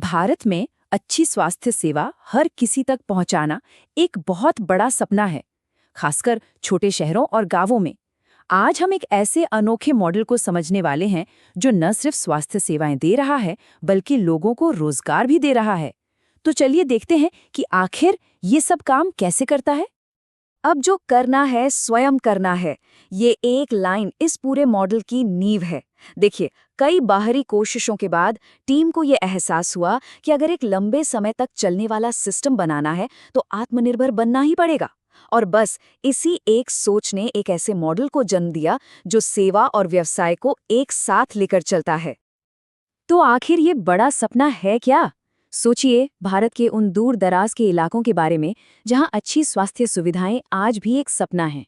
भारत में अच्छी स्वास्थ्य सेवा हर किसी तक पहुंचाना एक बहुत बड़ा सपना है, खासकर छोटे शहरों और गांवों में। आज हम एक ऐसे अनोखे मॉडल को समझने वाले हैं जो न सिर्फ स्वास्थ्य सेवाएं दे रहा है, बल्कि लोगों को रोजगार भी दे रहा है। तो चलिए देखते हैं कि आखिर ये सब काम कैसे करता है। अब जो करना है स्वयं करना है, ये एक लाइन इस पूरे मॉडल की नींव है। देखिए, कई बाहरी कोशिशों के बाद टीम को ये एहसास हुआ कि अगर एक लंबे समय तक चलने वाला सिस्टम बनाना है तो आत्मनिर्भर बनना ही पड़ेगा। और बस इसी एक सोच ने एक ऐसे मॉडल को जन्म दिया जो सेवा और व्यवसाय को एक साथ लेकर चलता है। तो आखिर ये बड़ा सपना है क्या? सोचिए भारत के उन दूर दराज के इलाकों के बारे में जहां अच्छी स्वास्थ्य सुविधाएं आज भी एक सपना है।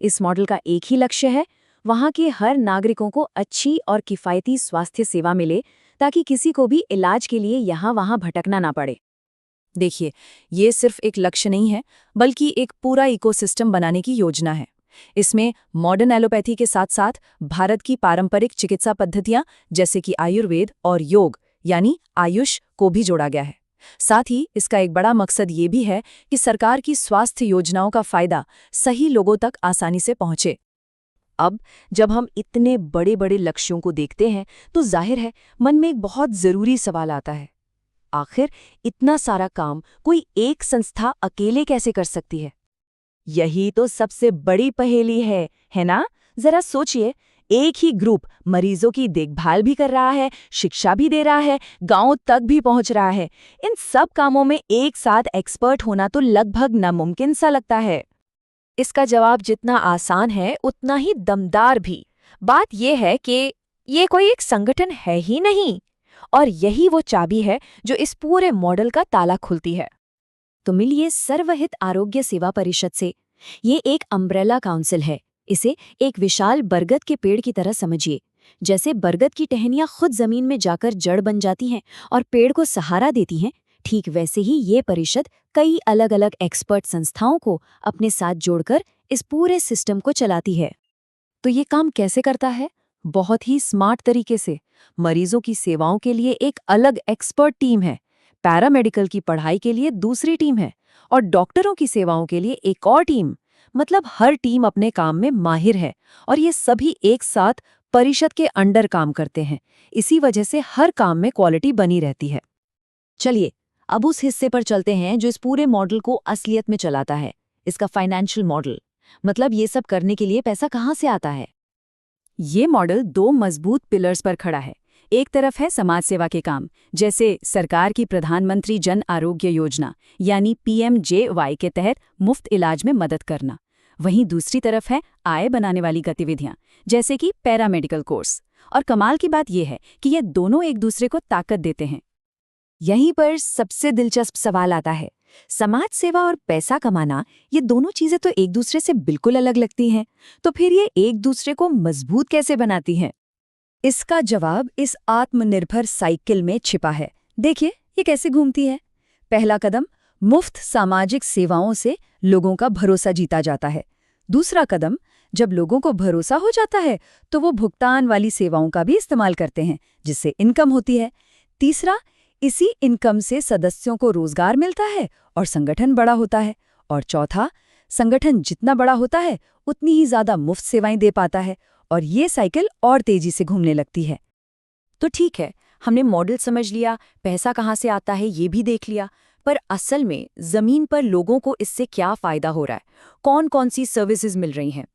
इस मॉडल का एक ही लक्ष्य है, वहां के हर नागरिकों को अच्छी और किफ़ायती स्वास्थ्य सेवा मिले, ताकि किसी को भी इलाज के लिए यहाँ-वहाँ भटकना ना पड़े। देखिए, ये सिर्फ एक लक्ष्य नहीं है, बल्कि एक पूरा इकोसिस्टम बनाने की योजना है। इसमें मॉडर्न एलोपैथी के साथ साथ भारत की पारंपरिक चिकित्सा पद्धतियां जैसे कि आयुर्वेद और योग यानी आयुष को भी जोड़ा गया है। साथ ही इसका एक बड़ा मकसद ये भी है कि सरकार की स्वास्थ्य योजनाओं का फायदा सही लोगों तक आसानी से पहुंचे। अब जब हम इतने बड़े बड़े लक्ष्यों को देखते हैं तो जाहिर है मन में एक बहुत जरूरी सवाल आता है, आखिर इतना सारा काम कोई एक संस्था अकेले कैसे कर सकती है? यही तो सबसे बड़ी पहेली है ना? जरा सोचिए, एक ही ग्रुप मरीजों की देखभाल भी कर रहा है, शिक्षा भी दे रहा है, गांव तक भी पहुंच रहा है। इन सब कामों में एक साथ एक्सपर्ट होना तो लगभग नामुमकिन सा लगता है। इसका जवाब जितना आसान है उतना ही दमदार भी। बात यह है कि ये कोई एक संगठन है ही नहीं, और यही वो चाबी है जो इस पूरे मॉडल का ताला खुलती है। तो मिलिए सर्वहित आरोग्य सेवा परिषद से। ये एक अम्ब्रेला काउंसिल है। इसे एक विशाल बरगद के पेड़ की तरह समझिए। जैसे बरगद की टहनियां खुद जमीन में जाकर जड़ बन जाती हैं और पेड़ को सहारा देती हैं, ठीक वैसे ही ये परिषद कई अलग अलग एक्सपर्ट संस्थाओं को अपने साथ जोड़कर इस पूरे सिस्टम को चलाती है। तो ये काम कैसे करता है? बहुत ही स्मार्ट तरीके से। मरीजों की सेवाओं के लिए एक अलग एक्सपर्ट टीम है, पैरामेडिकल की पढ़ाई के लिए दूसरी टीम है, और डॉक्टरों की सेवाओं के लिए एक और टीम। मतलब हर टीम अपने काम में माहिर है, और ये सभी एक साथ परिषद के अंडर काम करते हैं। इसी वजह से हर काम में क्वालिटी बनी रहती है। चलिए अब उस हिस्से पर चलते हैं जो इस पूरे मॉडल को असलियत में चलाता है, इसका फाइनेंशियल मॉडल। मतलब ये सब करने के लिए पैसा कहाँ से आता है? ये मॉडल दो मजबूत पिलर्स पर खड़ा है। एक तरफ है समाज सेवा के काम, जैसे सरकार की प्रधानमंत्री जन आरोग्य योजना यानी PMJY के तहत मुफ्त इलाज में मदद करना। वहीं दूसरी तरफ है आय बनाने वाली गतिविधियां, जैसे कि पैरामेडिकल कोर्स। और कमाल की बात यह है कि ये दोनों एक दूसरे को ताकत देते हैं। यहीं पर सबसे दिलचस्प सवाल आता है, समाज सेवा और पैसा कमाना, ये दोनों चीजें तो एक दूसरे से बिल्कुल अलग लगती हैं, तो फिर ये एक दूसरे को मजबूत कैसे बनाती हैं? इसका जवाब इस आत्मनिर्भर साइकिल में छिपा है। देखिए ये कैसे घूमती है। पहला कदम, मुफ्त सामाजिक सेवाओं से लोगों का भरोसा जीता जाता है। दूसरा कदम, जब लोगों को भरोसा हो जाता है तो वो भुगतान वाली सेवाओं का भी इस्तेमाल करते हैं, जिससे इनकम होती है। तीसरा, इसी इनकम से सदस्यों को रोजगार मिलता है और संगठन बड़ा होता है। और चौथा, संगठन जितना बड़ा होता है उतनी ही ज्यादा मुफ्त सेवाएं दे पाता है, और ये साइकिल और तेजी से घूमने लगती है। तो ठीक है, हमने मॉडल समझ लिया, पैसा कहाँ से आता है ये भी देख लिया, पर असल में जमीन पर लोगों को इससे क्या फायदा हो रहा है? कौन कौन सी सर्विसेज मिल रही हैं?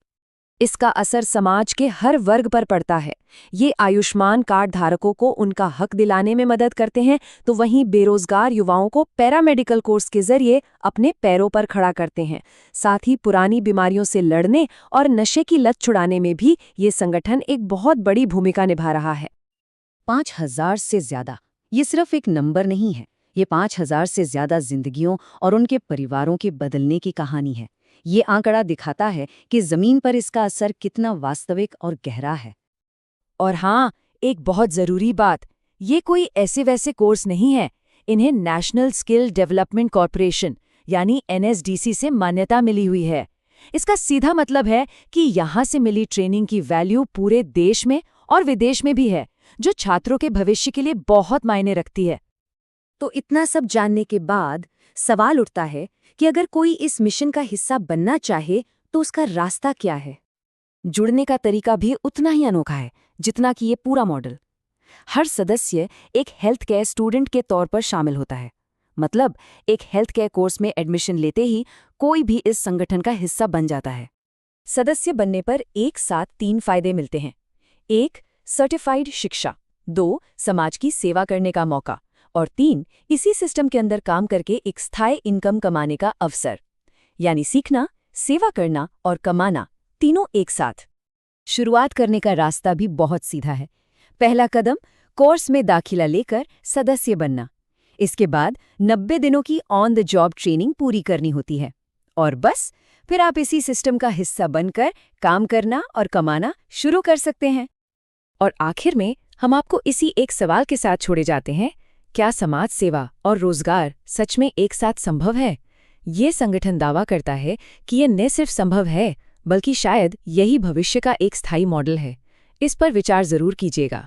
इसका असर समाज के हर वर्ग पर पड़ता है। ये आयुष्मान कार्ड धारकों को उनका हक दिलाने में मदद करते हैं, तो वहीं बेरोजगार युवाओं को पैरामेडिकल कोर्स के जरिए अपने पैरों पर खड़ा करते हैं। साथ ही पुरानी बीमारियों से लड़ने और नशे की लत छुड़ाने में भी ये संगठन एक बहुत बड़ी भूमिका निभा रहा है। 5,000 से ज्यादा, ये सिर्फ एक नंबर नहीं है, ये 5,000 से ज्यादा जिंदगियों और उनके परिवारों के बदलने की कहानी है। ये आंकड़ा दिखाता है कि जमीन पर इसका असर कितना वास्तविक और गहरा है। और हाँ, एक बहुत जरूरी बात, ये कोई ऐसे वैसे कोर्स नहीं है। इन्हें नेशनल स्किल डेवलपमेंट कॉर्पोरेशन यानी NSDC से मान्यता मिली हुई है। इसका सीधा मतलब है कि यहाँ से मिली ट्रेनिंग की वैल्यू पूरे देश में और विदेश में भी है, जो छात्रों के भविष्य के लिए बहुत मायने रखती है। तो इतना सब जानने के बाद सवाल उठता है कि अगर कोई इस मिशन का हिस्सा बनना चाहे तो उसका रास्ता क्या है। जुड़ने का तरीका भी उतना ही अनोखा है जितना कि ये पूरा मॉडल। हर सदस्य एक हेल्थ केयर स्टूडेंट के तौर पर शामिल होता है। मतलब एक हेल्थ केयर कोर्स में एडमिशन लेते ही कोई भी इस संगठन का हिस्सा बन जाता है। सदस्य बनने पर एक साथ 3 फायदे मिलते हैं। 1. सर्टिफाइड शिक्षा, 2. समाज की सेवा करने का मौका और 3. इसी सिस्टम के अंदर काम करके एक स्थायी इनकम कमाने का अवसर। यानी सीखना, सेवा करना और कमाना, तीनों एक साथ। शुरुआत करने का रास्ता भी बहुत सीधा है। पहला कदम कोर्स में दाखिला लेकर सदस्य बनना। इसके बाद 90 दिनों की ऑन द जॉब ट्रेनिंग पूरी करनी होती है और बस फिर आप इसी सिस्टम का हिस्सा बनकर काम करना और कमाना शुरू कर सकते हैं। और आखिर में हम आपको इसी एक सवाल के साथ छोड़े जाते हैं, क्या समाज सेवा और रोजगार सच में एक साथ संभव है? ये संगठन दावा करता है कि ये न सिर्फ संभव है बल्कि शायद यही भविष्य का एक स्थायी मॉडल है। इस पर विचार जरूर कीजिएगा।